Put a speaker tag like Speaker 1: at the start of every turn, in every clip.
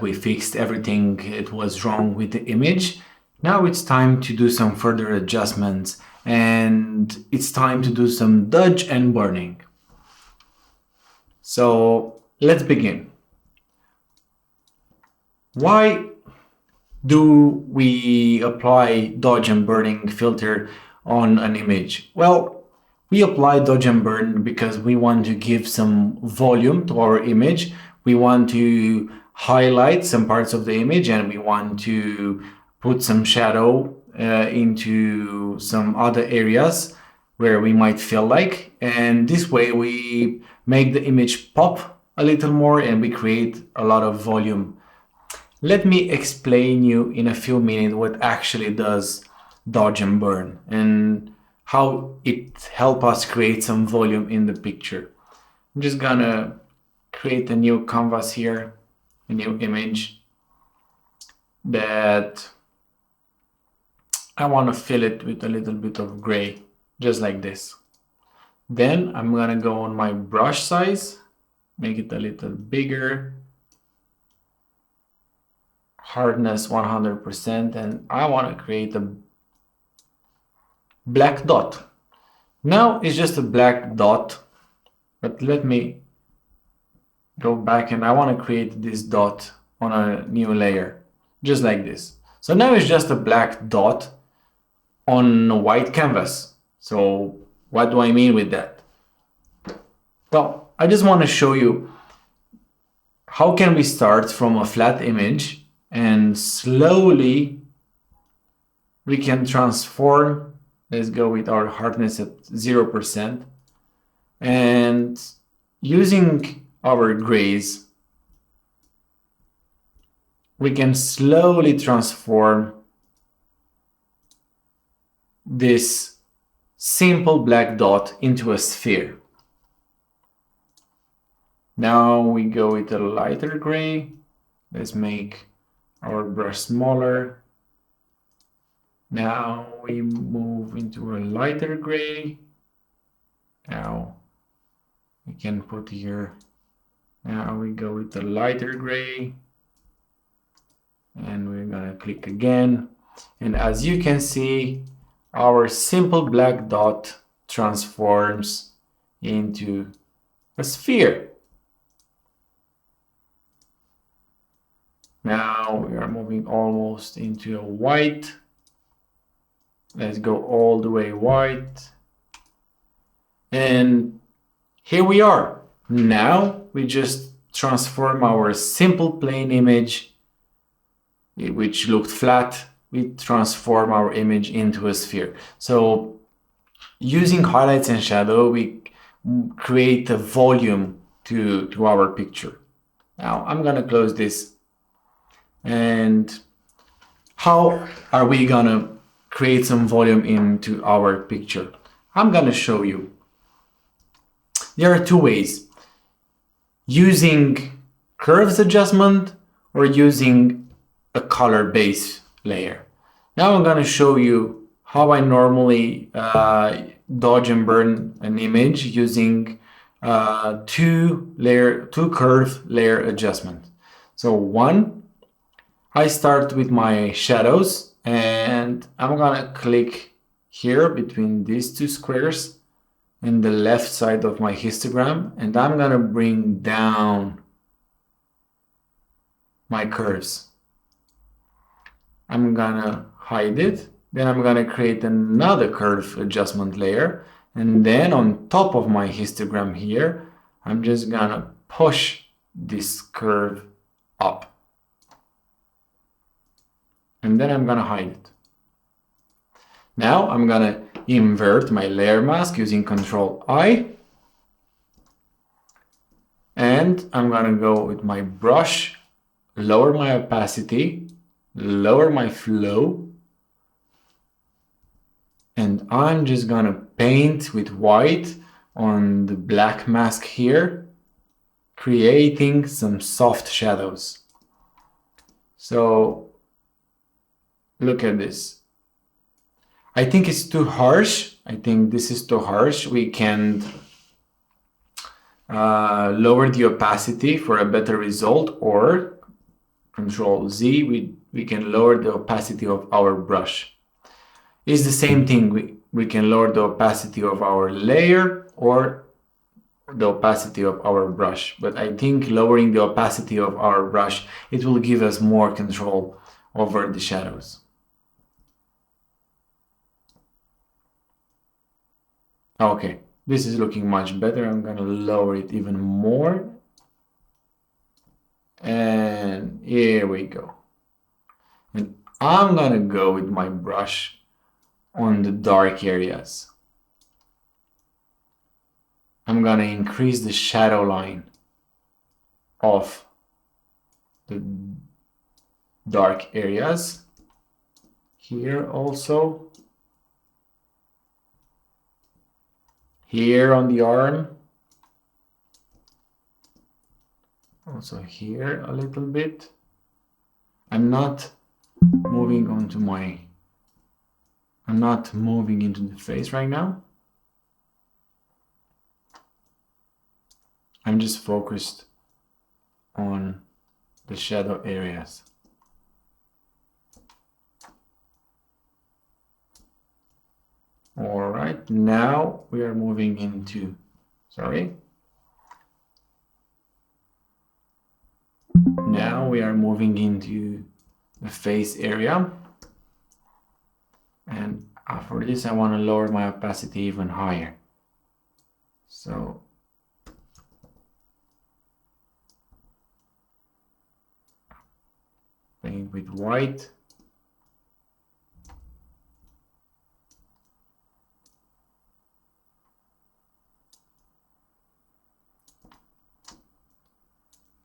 Speaker 1: that we fixed everything it was wrong with the image. Now it's time to do some further adjustments, and it's time to do some dodge and burning. So let's begin. Why do we apply dodge and burning filter on an image? Well, we apply dodge and burn because we want to give some volume to our image. We want to highlight some parts of the image, and we want to put some shadow into some other areas where we might feel like. And this way we make the image pop a little more and we create a lot of volume. Let me explain you in a few minutes what actually does dodge and burn and how it helps us create some volume in the picture. I'm just gonna create a new canvas here, a new image that I want to fill it with a little bit of gray, just like this. Then I'm gonna go on my brush size, make it a little bigger, hardness 100%, and I want to create a black dot. Now it's just a black dot, but let me go back and I want to create this dot on a new layer, just like this. So now it's just a black dot on a white canvas. So what do I mean with that? Well, I just want to show you how can we start from a flat image and slowly we can transform. Let's go with our hardness at 0%, and using our grays we can slowly transform this simple black dot into a sphere. Now we go with a lighter gray. Let's make our brush smaller. Now we move into a lighter gray. Now we can put here. Now we go with the lighter gray. And we're gonna click again. And as you can see, our simple black dot transforms into a sphere. Now we are moving almost into a white. Let's go all the way white. And here we are. Now we just transform our simple plain image, which looked flat. We transform our image into a sphere. So using highlights and shadow, we create a volume to our picture. Now I'm gonna close this. And how are we gonna create some volume into our picture? I'm gonna show you. There are two ways: using curves adjustment or using a color base layer. Now I'm gonna show you how I normally dodge and burn an image using two curve layer adjustment. So one, I start with my shadows and I'm gonna click here between these two squares in the left side of my histogram, and I'm gonna bring down my curves. I'm gonna hide it, then I'm gonna create another curve adjustment layer, and then on top of my histogram here, I'm just gonna push this curve up. And then I'm gonna hide it. Now I'm gonna invert my layer mask using Ctrl-I. And I'm gonna go with my brush, lower my opacity, lower my flow. And I'm just gonna paint with white on the black mask here, creating some soft shadows. So look at this. I think it's too harsh. I think this is too harsh. We can lower the opacity for a better result, or Control Z, we can lower the opacity of our brush. It's the same thing. We can lower the opacity of our layer or the opacity of our brush, but I think lowering the opacity of our brush, it will give us more control over the shadows. Okay, this is looking much better. I'm gonna lower it even more. And here we go. And I'm gonna go with my brush on the dark areas. I'm gonna increase the shadow line of the dark areas. Here also. Here on the arm. Also here a little bit. I'm not moving into the face right now. I'm just focused on the shadow areas. All right, now we are moving into, now we are moving into the face area. And for this, I want to lower my opacity even higher. So paint with white.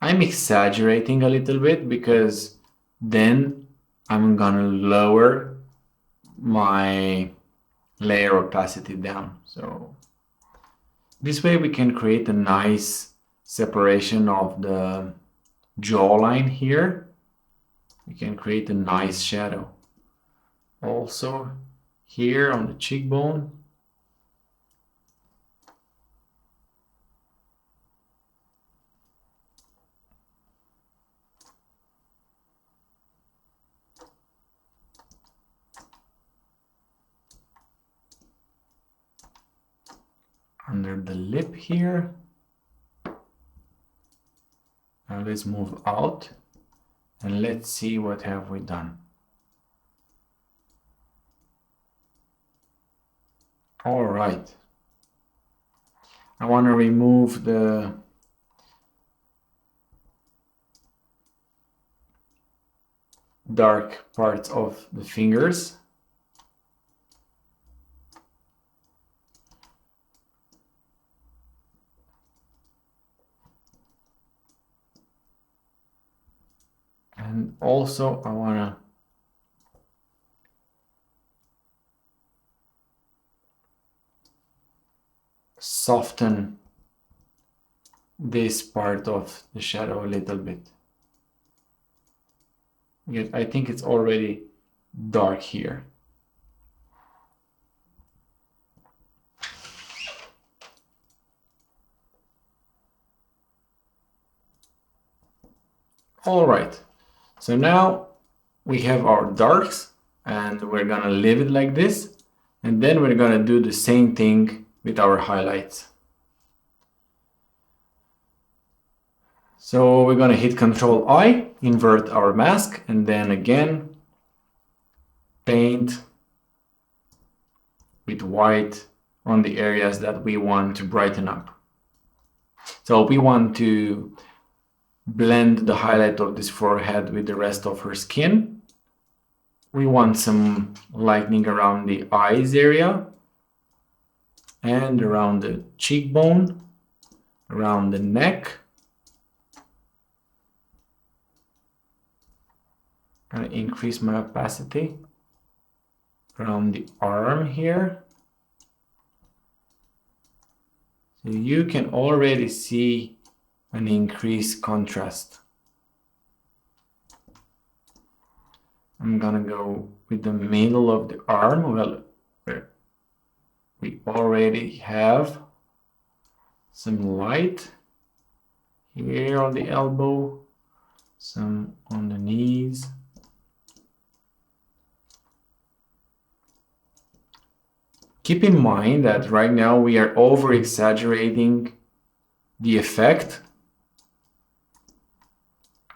Speaker 1: I'm exaggerating a little bit because then I'm gonna lower my layer opacity down. So this way we can create a nice separation of the jawline here. We can create a nice shadow. Also here on the cheekbone. Under the lip here. Now let's move out and let's see what have we done. All right. I want to remove the dark parts of the fingers. And also I want to soften this part of the shadow a little bit. Because I think it's already dark here. All right. So now we have our darks and we're gonna leave it like this. And then we're gonna do the same thing with our highlights. So we're gonna hit Control I, invert our mask, and then again, paint with white on the areas that we want to brighten up. So we want to blend the highlight of this forehead with the rest of her skin. We want some lightening around the eyes area and around the cheekbone, around the neck. I'm going to increase my opacity around the arm here. So you can already see an increased contrast. I'm gonna go with the middle of the arm. Well, we already have some light here on the elbow, some on the knees. Keep in mind that right now we are over exaggerating the effect.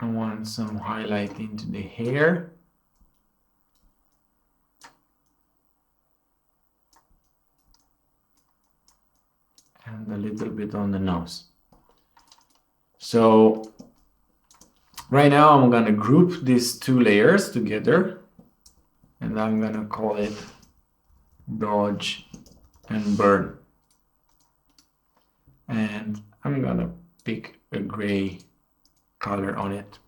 Speaker 1: I want some highlight into the hair. And a little bit on the nose. So right now I'm gonna group these two layers together and I'm gonna call it Dodge and Burn. And I'm gonna pick a gray color on it.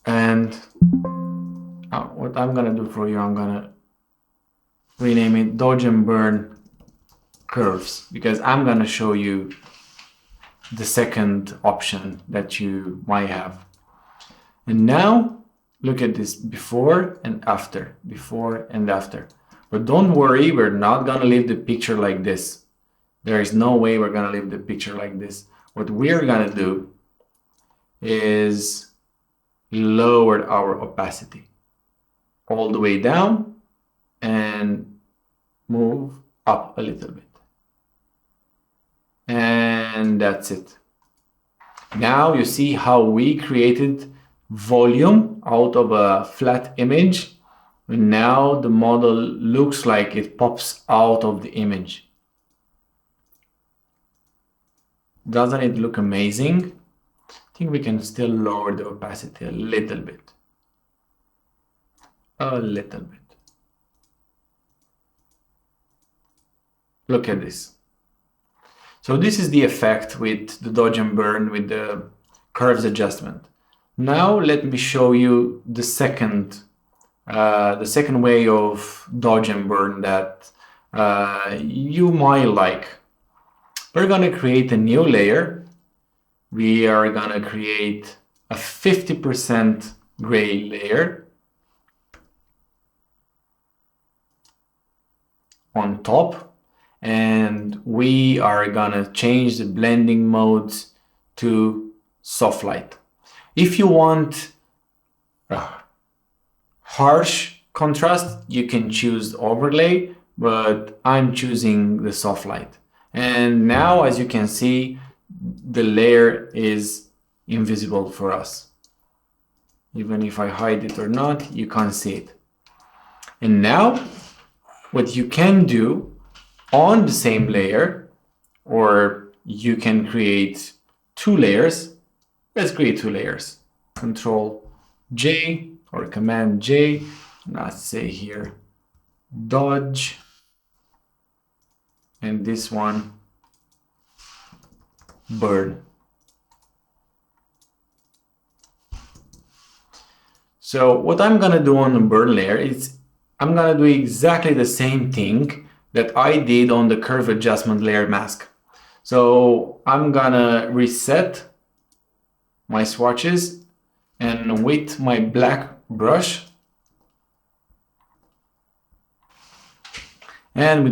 Speaker 1: And what I'm gonna do for you, I'm gonna rename it Dodge and Burn Curves, because I'm gonna show you the second option that you might have. And now look at this before and after, before and after. But don't worry, we're not gonna leave the picture like this. There is no way we're gonna leave the picture like this. What we're gonna do is lower our opacity all the way down and move up a little bit. And that's it. Now you see how we created volume out of a flat image. And now the model looks like it pops out of the image. Doesn't it look amazing? I think we can still lower the opacity a little bit. A little bit. Look at this. So this is the effect with the Dodge and Burn with the curves adjustment. Now let me show you the second way of Dodge and Burn that you might like. We're gonna create a new layer. We are gonna create a 50% gray layer on top. And we are gonna change the blending modes to soft light. If you want harsh contrast, you can choose overlay, but I'm choosing the soft light. And now, as you can see, the layer is invisible for us. Even if I hide it or not, you can't see it. And now, what you can do on the same layer, or you can create two layers. Let's create two layers. Control J or Command J. Let's say here Dodge, and this one Burn. So what I'm gonna do on the Burn layer is I'm gonna do exactly the same thing that I did on the curve adjustment layer mask. So I'm gonna reset my swatches, and with my black brush I'm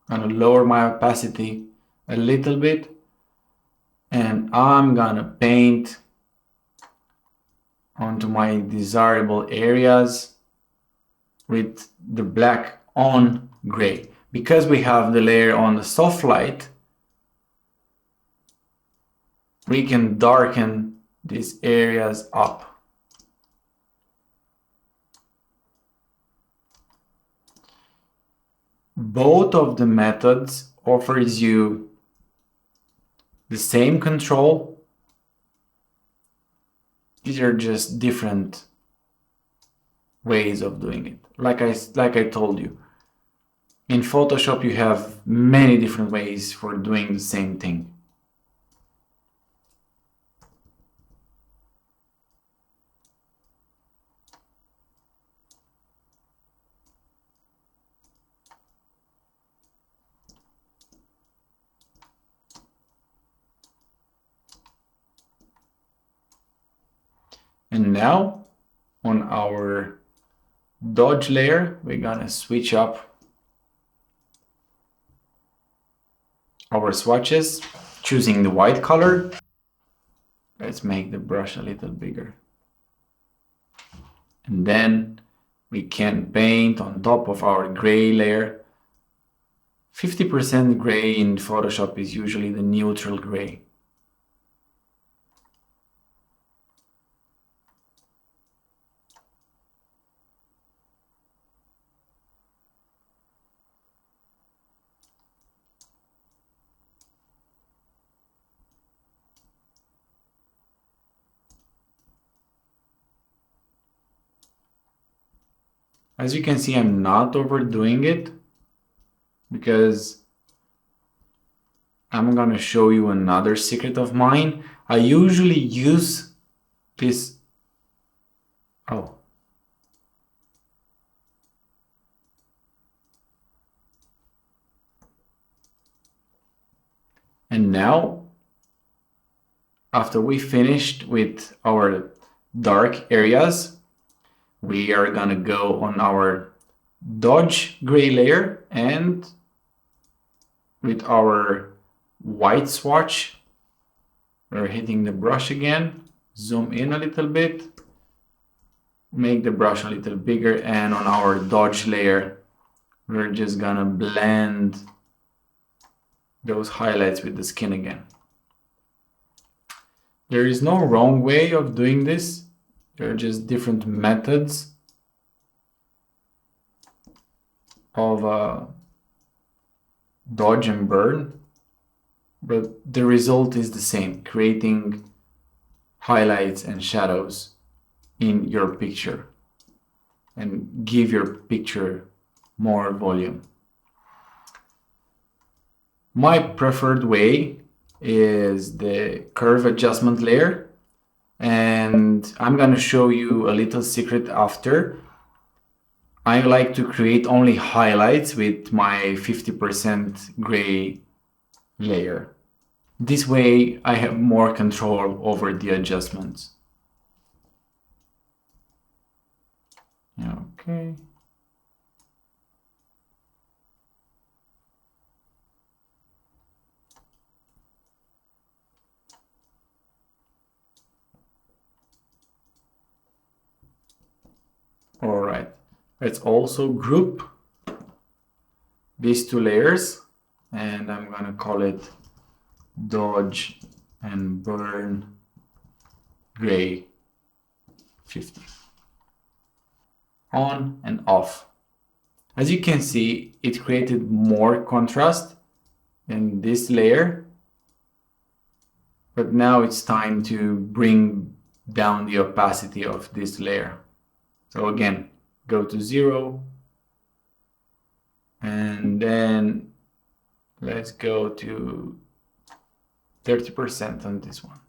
Speaker 1: gonna lower my opacity a little bit, and I'm gonna paint onto my desirable areas with the black on gray. Because we have the layer on the soft light, we can darken these areas up. Both of the methods offers you the same control. These are just different ways of doing it. Like I told you, in Photoshop you have many different ways for doing the same thing. And now on our Dodge layer, we're gonna switch up our swatches, choosing the white color. Let's make the brush a little bigger. And then we can paint on top of our gray layer. 50% gray in Photoshop is usually the neutral gray. As you can see, I'm not overdoing it because I'm gonna show you another secret of mine. I usually use this. Oh. And now, after we finished with our dark areas, we are gonna go on our Dodge gray layer and with our white swatch, we're hitting the brush again, zoom in a little bit, make the brush a little bigger, and on our Dodge layer, we're just gonna blend those highlights with the skin again. There is no wrong way of doing this. There are just different methods of Dodge and Burn, but the result is the same, creating highlights and shadows in your picture and give your picture more volume. My preferred way is the curve adjustment layer, and I'm gonna show you a little secret after. I like to create only highlights with my 50% gray layer. This way I have more control over the adjustments. Okay. All right. Let's also group these two layers, and I'm gonna call it Dodge and Burn Gray 50. On and off. As you can see, it created more contrast in this layer, but now it's time to bring down the opacity of this layer. So again, go to 0, and then let's go to 30% on this one.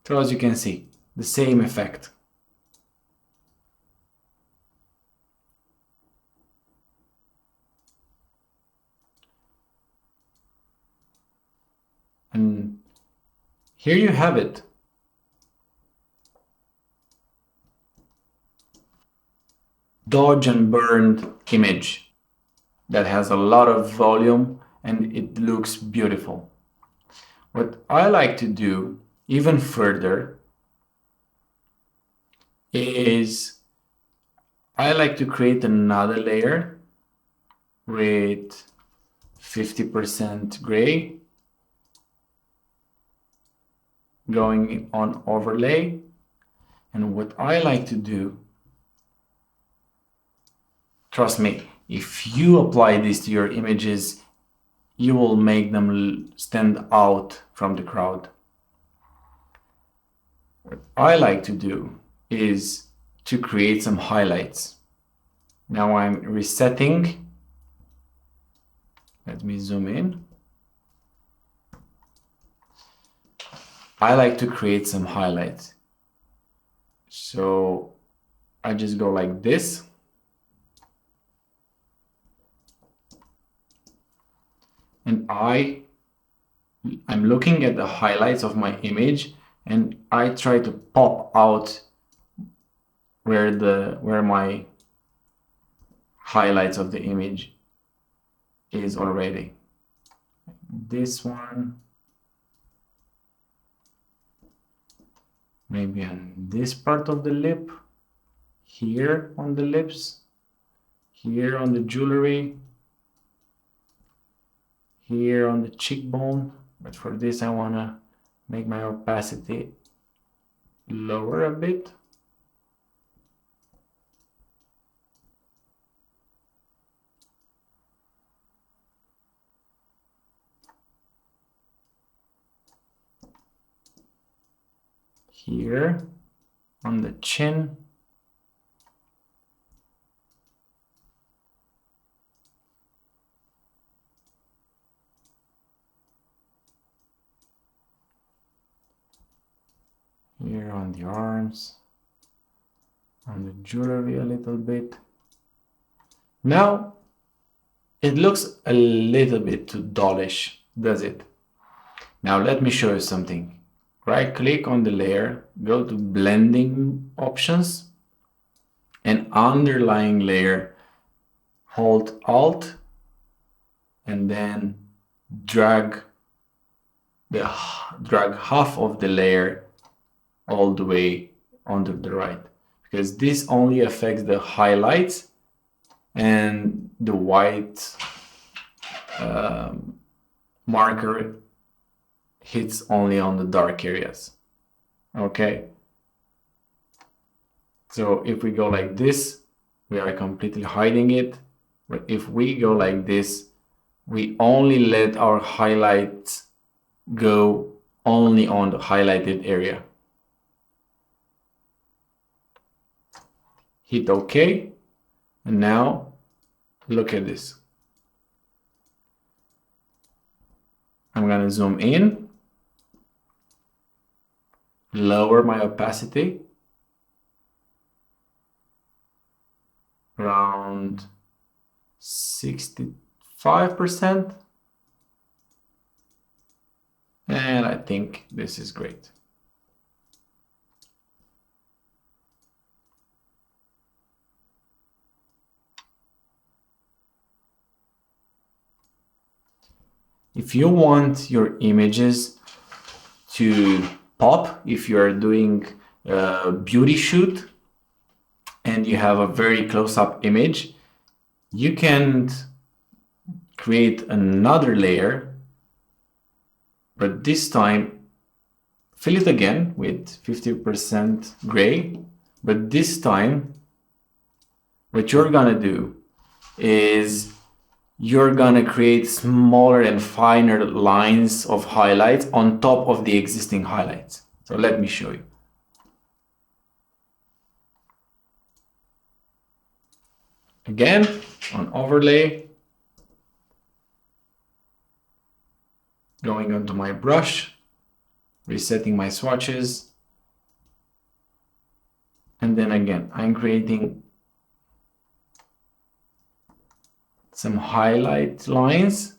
Speaker 1: So as you can see, the same effect. And here you have it. Dodge and Burn image that has a lot of volume and it looks beautiful. What I like to do even further is I like to create another layer with 50% gray going on overlay. And what I like to do, trust me, if you apply this to your images, you will make them stand out from the crowd. What I like to do is to create some highlights. Now I'm resetting. Let me zoom in. I like to create some highlights. So I just go like this. And I'm looking at the highlights of my image and I try to pop out where my highlights of the image is already. this one, maybe on this part of the lip, here on the lips, here on the jewelry, here on the cheekbone. But for this I want to make my opacity lower a bit. Here on the chin. Here on the arms, on the jewelry a little bit. Now it looks a little bit too dollish, does it? Now let me show you something. Right click on the layer, go to blending options, and underlying layer, hold Alt, and then drag half of the layer all the way onto the right, because this only affects the highlights and the white marker hits only on the dark areas. Okay, so if we go like this, we are completely hiding it. But if we go like this, we only let our highlights go only on the highlighted area. Hit OK, and now look at this. I'm going to zoom in, lower my opacity around 65%, and I think this is great. If you want your images to pop, if you're doing a beauty shoot and you have a very close-up image, you can create another layer, but this time fill it again with 50% gray. But this time what you're gonna do is you're gonna create smaller and finer lines of highlights on top of the existing highlights. So let me show you. Again, on overlay, going onto my brush, resetting my swatches, and then again, I'm creating some highlight lines.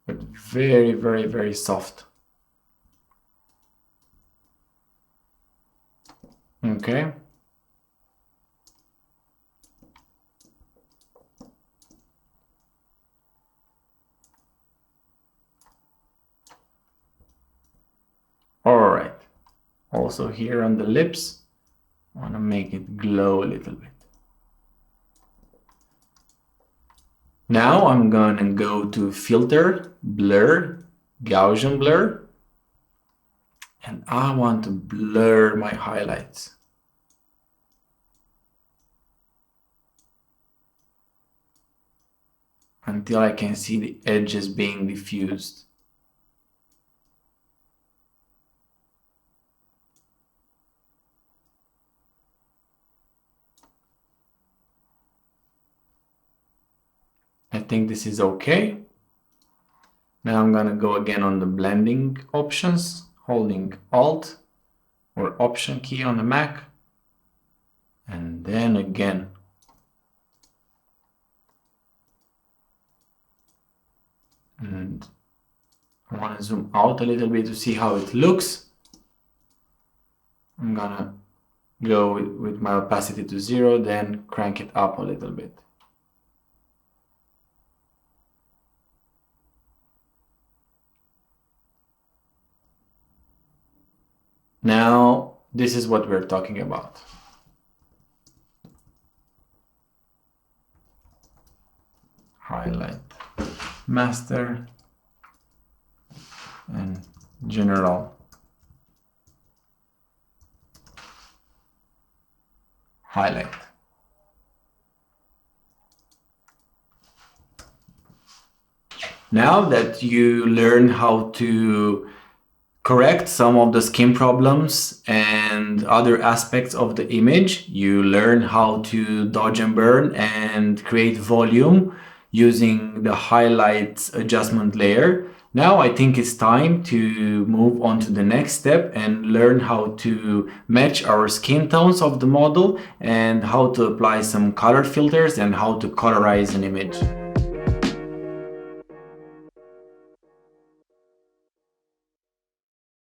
Speaker 1: But very, very, very soft. Okay. All right. Also here on the lips, I want to make it glow a little bit. Now I'm going to go to Filter, Blur, Gaussian Blur, and I want to blur my highlights. Until I can see the edges being diffused. I think this is okay. Now I'm gonna go again on the blending options, holding Alt or Option key on the Mac, and then again and I want to zoom out a little bit to see how it looks. I'm gonna go with my opacity to 0, then crank it up a little bit. Now, this is what we're talking about. Highlight, master, and general. Highlight. Now that you learn how to correct some of the skin problems and other aspects of the image, you learn how to dodge and burn and create volume using the highlights adjustment layer. Now I think it's time to move on to the next step and learn how to match our skin tones of the model and how to apply some color filters and how to colorize an image.